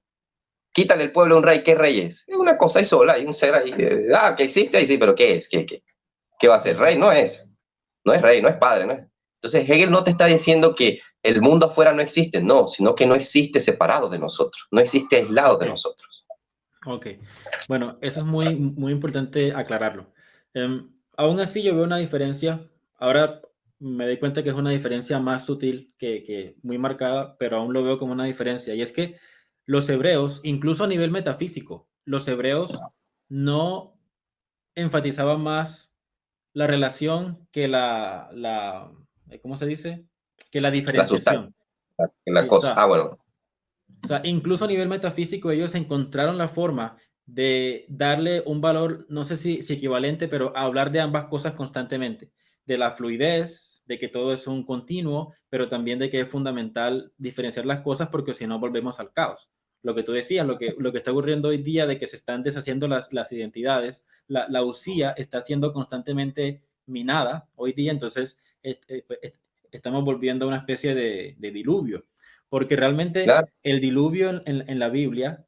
Quítale el pueblo a un rey, ¿qué rey es? Es una cosa ahí sola, hay un ser ahí. Que existe ahí, sí, pero ¿qué es? ¿Qué va a ser? Rey no es. No es rey, no es padre. No es. Entonces Hegel no te está diciendo que el mundo afuera no existe, no, sino que no existe separado de nosotros, no existe aislado de ok, nosotros. ok. Bueno, eso es muy, muy importante aclararlo. Aún así yo veo una diferencia. Ahora me doy cuenta que es una diferencia más sutil que muy marcada, pero aún lo veo como una diferencia. Y es que los hebreos, incluso a nivel metafísico, los hebreos no enfatizaban más la relación que ¿cómo se dice? Que la La sustancia, diferenciación. la Sí, o cosa. sea, Bueno, incluso a nivel metafísico, ellos encontraron la forma de darle un valor, no sé si equivalente, pero a hablar de ambas cosas constantemente, de la fluidez, de que todo es un continuo, pero también de que es fundamental diferenciar las cosas porque si no volvemos al caos. Lo que tú decías, lo que está ocurriendo hoy día de que se están deshaciendo las identidades, la usía está siendo constantemente minada hoy día, entonces estamos volviendo a una especie de diluvio, porque realmente claro, el diluvio en la Biblia,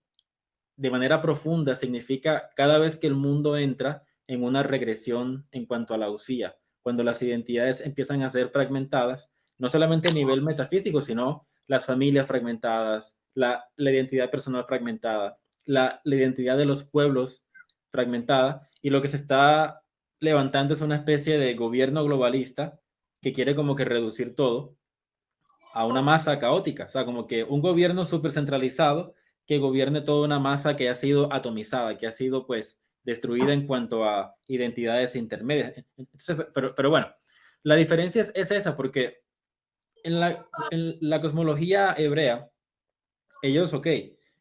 de manera profunda, significa cada vez que el mundo entra en una regresión en cuanto a la usía, cuando las identidades empiezan a ser fragmentadas, no solamente a nivel metafísico, sino las familias fragmentadas, la identidad personal fragmentada, la identidad de los pueblos fragmentada, y lo que se está levantando es una especie de gobierno globalista que quiere como que reducir todo a una masa caótica, o sea, como que un gobierno súper centralizado que gobierne toda una masa que ha sido atomizada, que ha sido pues destruida en cuanto a identidades intermedias. Entonces, pero bueno, la diferencia es esa, porque en la cosmología hebrea, ellos, ok,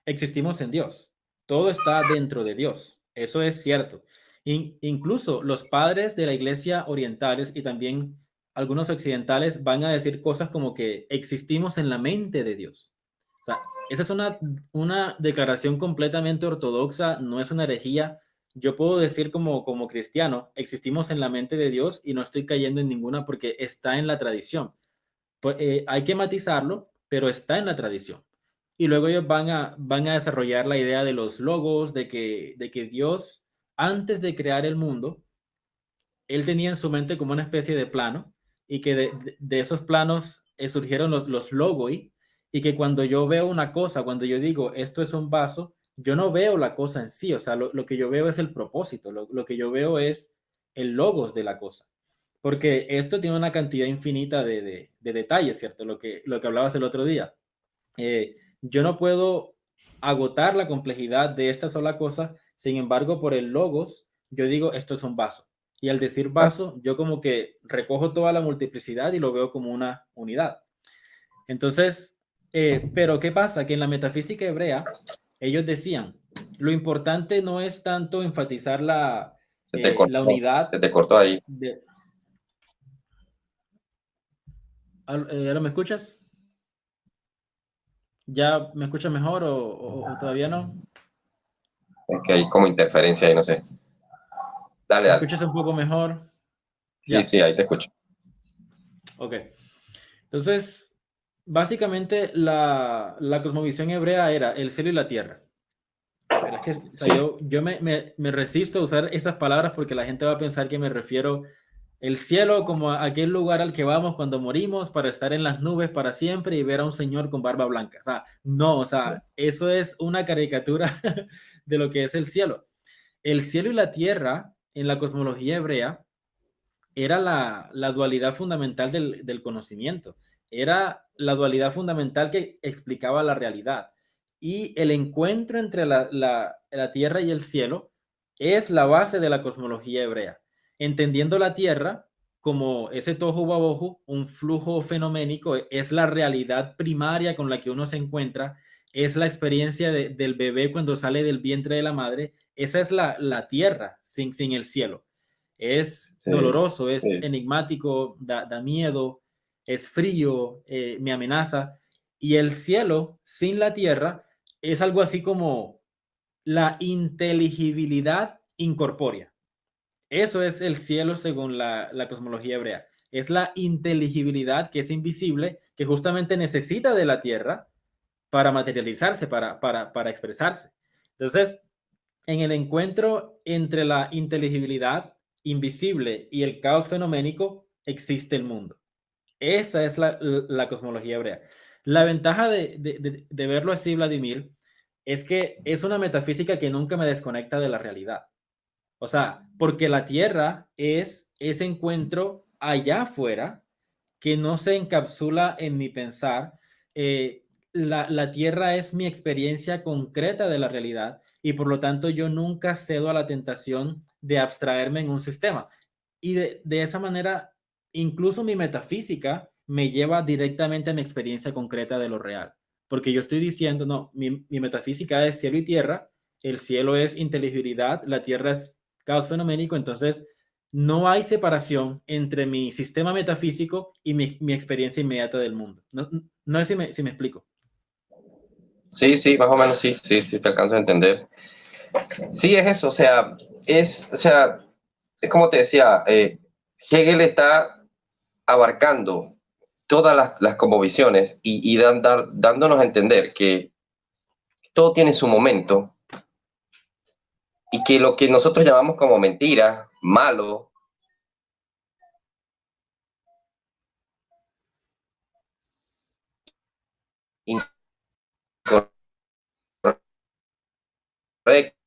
existimos en Dios, todo está dentro de Dios, eso es cierto. Incluso los padres de la iglesia orientales y también algunos occidentales van a decir cosas como que existimos en la mente de Dios. O sea, esa es una declaración completamente ortodoxa, no es una herejía. Yo puedo decir como cristiano, existimos en la mente de Dios y no estoy cayendo en ninguna porque está en la tradición. Pues, hay que matizarlo, pero está en la tradición. Y luego ellos van a desarrollar la idea de los logos, de que Dios, antes de crear el mundo, él tenía en su mente como una especie de plano y que de esos planos surgieron los logoi y que cuando yo veo una cosa, cuando yo digo esto es un vaso, yo no veo la cosa en sí, o sea, lo que yo veo es el propósito, lo que yo veo es el logos de la cosa, porque esto tiene una cantidad infinita de detalles, ¿cierto? Lo que hablabas el otro día. Yo no puedo agotar la complejidad de esta sola cosa, sin embargo, por el logos, yo digo, esto es un vaso. Y al decir vaso, yo como que recojo toda la multiplicidad y lo veo como una unidad. Entonces, pero ¿qué pasa? Que en la metafísica hebrea, ellos decían, lo importante no es tanto enfatizar Se te la cortó, unidad se te cortó ahí. de... ¿Ahora me escuchas? ¿Ya me escuchas mejor o todavía no? Es que hay como interferencia ahí, no sé. Dale, ¿Me dale. escuchas un poco mejor? Sí, Ya, sí, ahí te escucho. ok. Entonces, básicamente la cosmovisión hebrea era el cielo y la tierra. Pero es que, o sea, Sí, yo me resisto a usar esas palabras porque la gente va a pensar que me refiero el cielo como a aquel lugar al que vamos cuando morimos para estar en las nubes para siempre y ver a un señor con barba blanca. O sea, no, o sea, eso es una caricatura de lo que es el cielo. El cielo y la tierra en la cosmología hebrea era la dualidad fundamental del conocimiento, era la dualidad fundamental que explicaba la realidad. Y el encuentro entre la tierra y el cielo es la base de la cosmología hebrea, entendiendo la tierra como ese tohu wabohu, un flujo fenoménico, es la realidad primaria con la que uno se encuentra, es la experiencia del bebé cuando sale del vientre de la madre, esa es la tierra sin el cielo. Es sí, doloroso, es sí. enigmático, da miedo, es frío, me amenaza. Y el cielo sin la tierra es algo así como la inteligibilidad incorpórea. Eso es el cielo según la cosmología hebrea. Es la inteligibilidad que es invisible, que justamente necesita de la tierra para materializarse, para expresarse. Entonces, en el encuentro entre la inteligibilidad invisible y el caos fenoménico existe el mundo. Esa es la cosmología hebrea. La ventaja de verlo así, Vladimir, es que es una metafísica que nunca me desconecta de la realidad. O sea, porque la Tierra es ese encuentro allá afuera que no se encapsula en mi pensar. La Tierra es mi experiencia concreta de la realidad y por lo tanto yo nunca cedo a la tentación de abstraerme en un sistema. Y de esa manera, incluso mi metafísica me lleva directamente a mi experiencia concreta de lo real. Porque yo estoy diciendo, no, mi metafísica es cielo y tierra, el cielo es inteligibilidad, la tierra es caos fenoménico, entonces no hay separación entre mi sistema metafísico y mi experiencia inmediata del mundo. No sé si me explico. Sí, sí, más o menos sí, sí, sí, te alcanzo a entender. Sí, es eso, o sea, es como te decía, Hegel está abarcando todas las cosmovisiones y dándonos a entender que todo tiene su momento y que lo que nosotros llamamos como mentira, malo, incorrecto,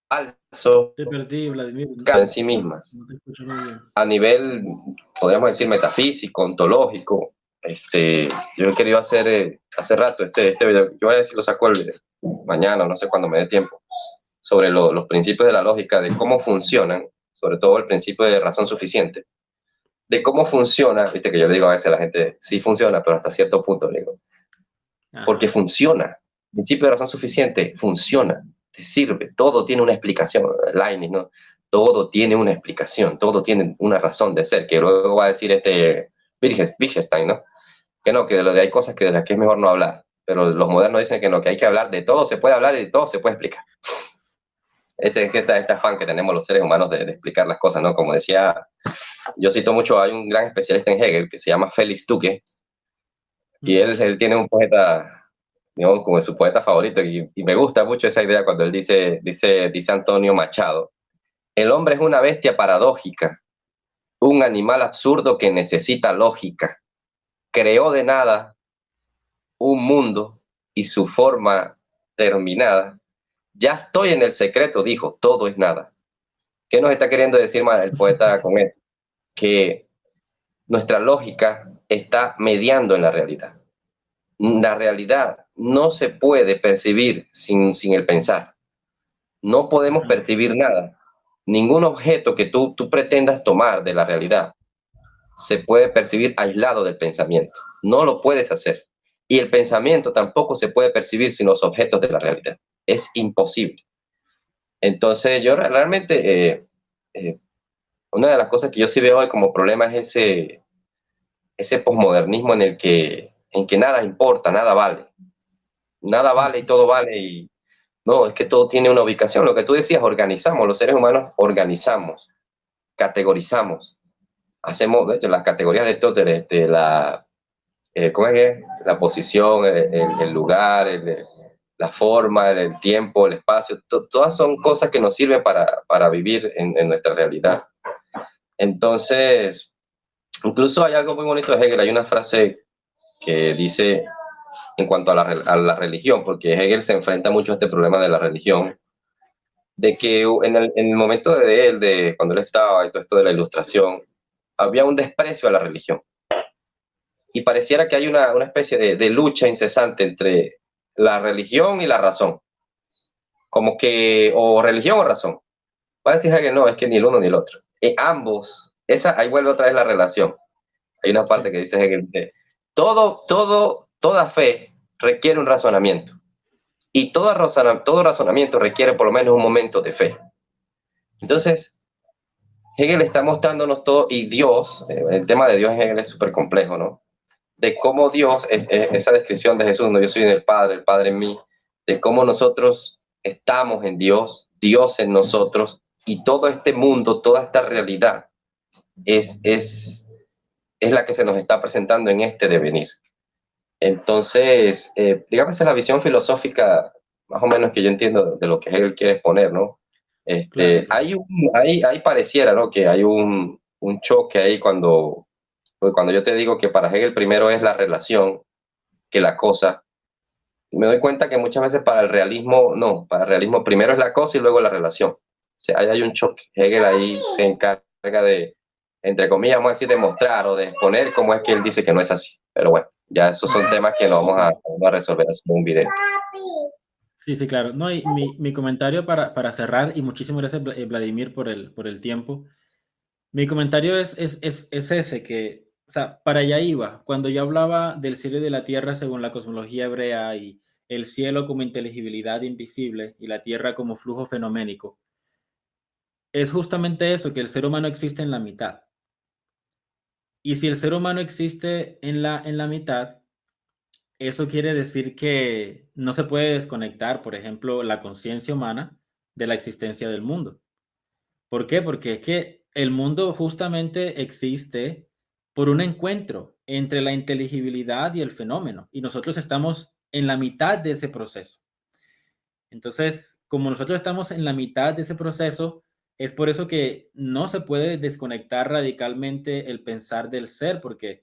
falso, Te perdí, Vladimir. en sí mismas. No te escucho muy bien. A nivel, podríamos decir, metafísico, ontológico, yo he querido hacer hace rato este video, yo voy a decir, lo saco mañana, no sé cuándo me dé tiempo, sobre los principios de la lógica, de cómo funcionan, sobre todo el principio de razón suficiente, de cómo funciona, viste que yo le digo a veces a la gente, sí funciona, pero hasta cierto punto, le digo, porque Ajá. funciona, el principio de razón suficiente funciona, te sirve, todo tiene una explicación, Leibniz, ¿no? Todo tiene una explicación, todo tiene una razón de ser, que luego va a decir Wittgenstein, ¿no? Que no, que de lo de hay cosas que de las que es mejor no hablar, pero los modernos dicen que no, que hay que hablar, de todo se puede hablar y de todo se puede explicar. Este afán que tenemos los seres humanos de explicar las cosas, ¿no? Como decía, yo cito mucho, hay un gran especialista en Hegel que se llama Félix Tuque, y él tiene un poeta, digamos, como su poeta favorito, y me gusta mucho esa idea cuando él dice Antonio Machado, el hombre es una bestia paradójica, un animal absurdo que necesita lógica, creó de nada un mundo y su forma terminada. Ya estoy en el secreto, dijo, todo es nada. ¿Qué nos está queriendo decir más el poeta con esto? Que nuestra lógica está mediando en la realidad. La realidad no se puede percibir sin el pensar. No podemos Ajá. percibir nada. Ningún objeto que tú pretendas tomar de la realidad se puede percibir aislado del pensamiento. No lo puedes hacer. y el pensamiento tampoco se puede percibir sin los objetos de la realidad. Es imposible. Entonces, yo realmente, una de las cosas que yo sí veo hoy como problema es ese posmodernismo en que nada importa, nada vale y todo vale, y no, es que todo tiene una ubicación. Lo que tú decías, organizamos, los seres humanos organizamos, categorizamos, hacemos, de hecho, las categorías de Aristóteles, ¿cómo es que? La posición, el lugar, la forma, el tiempo, el espacio, todas son cosas que nos sirven para vivir en nuestra realidad. Entonces, incluso hay algo muy bonito de Hegel, hay una frase que dice en cuanto a la religión, porque Hegel se enfrenta mucho a este problema de la religión, de que en el momento de él, de cuando él estaba y todo esto de la ilustración, había un desprecio a la religión. Y pareciera que hay una especie de lucha incesante entre la religión y la razón. Como que, o religión o razón. Va a decir que no, es que ni el uno ni el otro. Ambos, ahí vuelve otra vez la relación. Hay una parte Sí, que dice Hegel, toda fe requiere un razonamiento. Y todo razonamiento requiere por lo menos un momento de fe. Entonces, Hegel está mostrándonos todo, y Dios, el tema de Dios en Hegel es súper complejo, ¿no? De cómo Dios, esa descripción de Jesús, no, yo soy en el Padre en mí, de cómo nosotros estamos en Dios, Dios en nosotros, y todo este mundo, toda esta realidad es la que se nos está presentando en este devenir. Entonces, digamos, esa es la visión filosófica, más o menos, que yo entiendo de lo que Hegel quiere exponer, ¿no? claro, claro. Hay pareciera, ¿no? Que hay un choque ahí cuando yo te digo que para Hegel primero es la relación que la cosa. Me doy cuenta que muchas veces para el realismo, no, para el realismo primero es la cosa y luego la relación. O sea, ahí hay un choque. Hegel ahí se encarga de, entre comillas, vamos a decir, de mostrar o de exponer cómo es que él dice que no es así. Pero bueno, ya esos son temas que no vamos a resolver así en un video. Sí, sí, claro. No, y mi comentario para cerrar, y muchísimas gracias, Vladimir, por el tiempo. Mi comentario es ese, que, o sea, para allá iba. Cuando yo hablaba del cielo y de la tierra según la cosmología hebrea, y el cielo como inteligibilidad invisible y la tierra como flujo fenoménico, es justamente eso, que el ser humano existe en la mitad. Y si el ser humano existe en la mitad, eso quiere decir que no se puede desconectar, por ejemplo, la conciencia humana de la existencia del mundo. ¿Por qué? Porque es que el mundo justamente existe por un encuentro entre la inteligibilidad y el fenómeno, y nosotros estamos en la mitad de ese proceso. Entonces, como nosotros estamos en la mitad de ese proceso, es por eso que no se puede desconectar radicalmente el pensar del ser, porque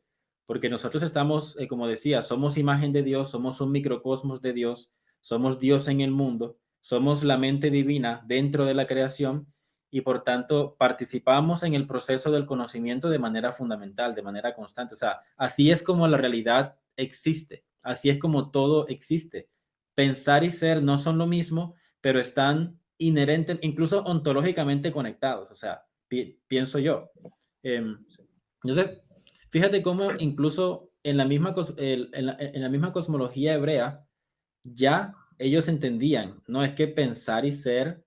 nosotros estamos, como decía, somos imagen de Dios, somos un microcosmos de Dios, somos Dios en el mundo, somos la mente divina dentro de la creación, y por tanto participamos en el proceso del conocimiento de manera fundamental, de manera constante. O sea, así es como la realidad existe, así es como todo existe. Pensar y ser no son lo mismo, pero están inherentes, incluso ontológicamente conectados. O sea, pienso yo. Entonces, fíjate cómo incluso en la misma, en la misma cosmología hebrea, ya ellos entendían, no es que pensar y ser,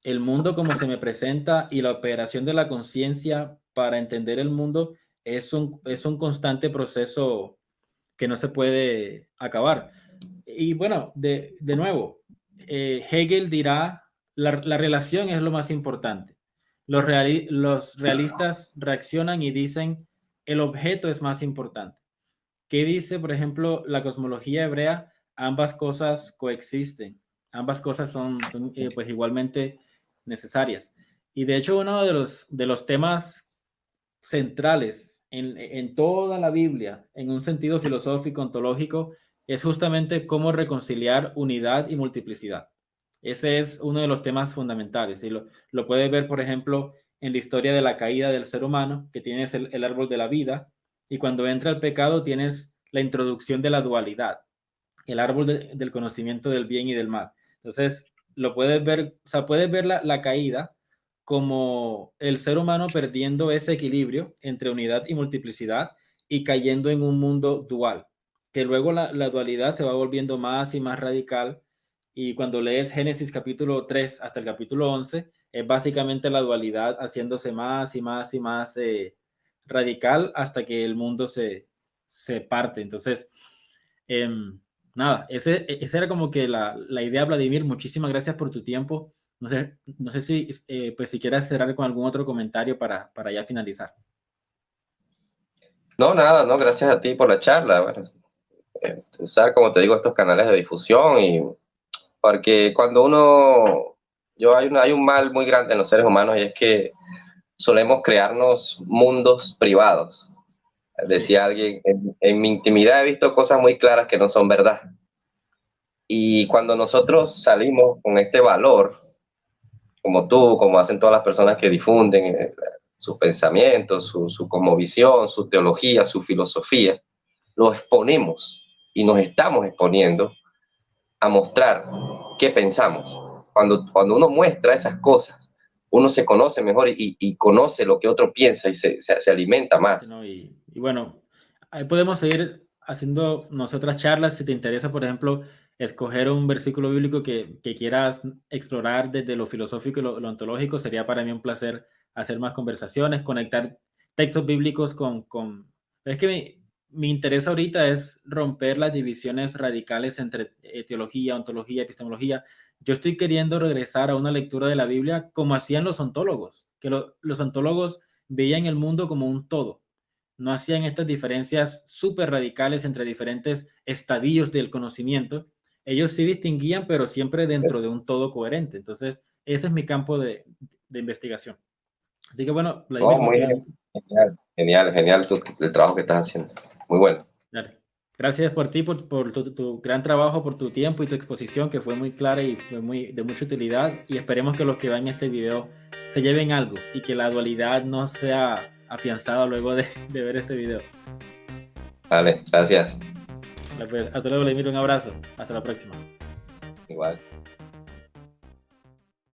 el mundo como se me presenta y la operación de la conciencia para entender el mundo es un constante proceso que no se puede acabar. Y bueno, de nuevo, Hegel dirá, la relación es lo más importante. Los realistas reaccionan y dicen, el objeto es más importante. ¿Qué dice, por ejemplo, la cosmología hebrea? Ambas cosas coexisten, ambas cosas son pues igualmente necesarias. Y de hecho, uno de los temas centrales en toda la Biblia, en un sentido filosófico, ontológico, es justamente cómo reconciliar unidad y multiplicidad. Ese es uno de los temas fundamentales. Y lo puedes ver, por ejemplo, en la historia de la caída del ser humano, que tienes el árbol de la vida, y cuando entra el pecado tienes la introducción de la dualidad, el árbol del conocimiento del bien y del mal. Entonces, lo puedes ver, o sea, puedes ver la caída como el ser humano perdiendo ese equilibrio entre unidad y multiplicidad y cayendo en un mundo dual. que luego la dualidad se va volviendo más y más radical, y cuando lees Génesis capítulo 3 hasta el capítulo 11, es básicamente la dualidad haciéndose más y más y más radical hasta que el mundo se parte. Entonces, eh, nada, esa era como que la idea, Vladimir. Muchísimas gracias por tu tiempo. No sé si, pues si quieres cerrar con algún otro comentario para ya finalizar. No, nada, no, gracias a ti por la charla. Bueno, usar, como te digo, estos canales de difusión y porque cuando hay un mal muy grande en los seres humanos y es que solemos crearnos mundos privados. Sí, Decía alguien, en mi intimidad he visto cosas muy claras que no son verdad. Y cuando nosotros salimos con este valor, como tú, como hacen todas las personas que difunden sus pensamientos, su cosmovisión, su teología, su filosofía, lo exponemos y nos estamos exponiendo a mostrar qué pensamos. Cuando uno muestra esas cosas, uno se conoce mejor y conoce lo que otro piensa y se alimenta más. ¿no? Y bueno, ahí podemos seguir haciendo nosotras charlas. Si te interesa, por ejemplo, escoger un versículo bíblico que quieras explorar desde lo filosófico y lo ontológico, sería para mí un placer hacer más conversaciones, conectar textos bíblicos con... Es que mi interés ahorita es romper las divisiones radicales entre teología, ontología, epistemología. Yo estoy queriendo regresar a una lectura de la Biblia como hacían los ontólogos, que los ontólogos veían el mundo como un todo, no hacían estas diferencias súper radicales entre diferentes estadios del conocimiento. Ellos sí distinguían, pero siempre dentro de un todo coherente. Entonces, ese es mi campo de investigación. Así que bueno, Oh, Vladimir, muy bien. Genial, genial, genial el trabajo que estás haciendo. Muy bueno. dale. Gracias por ti, por tu gran trabajo, por tu tiempo y tu exposición, que fue muy clara y fue de mucha utilidad. Y esperemos que los que vean este video se lleven algo y que la dualidad no sea afianzada luego de ver este video. Vale, gracias. Hasta luego, Vladimir, un abrazo. Hasta la próxima. Igual.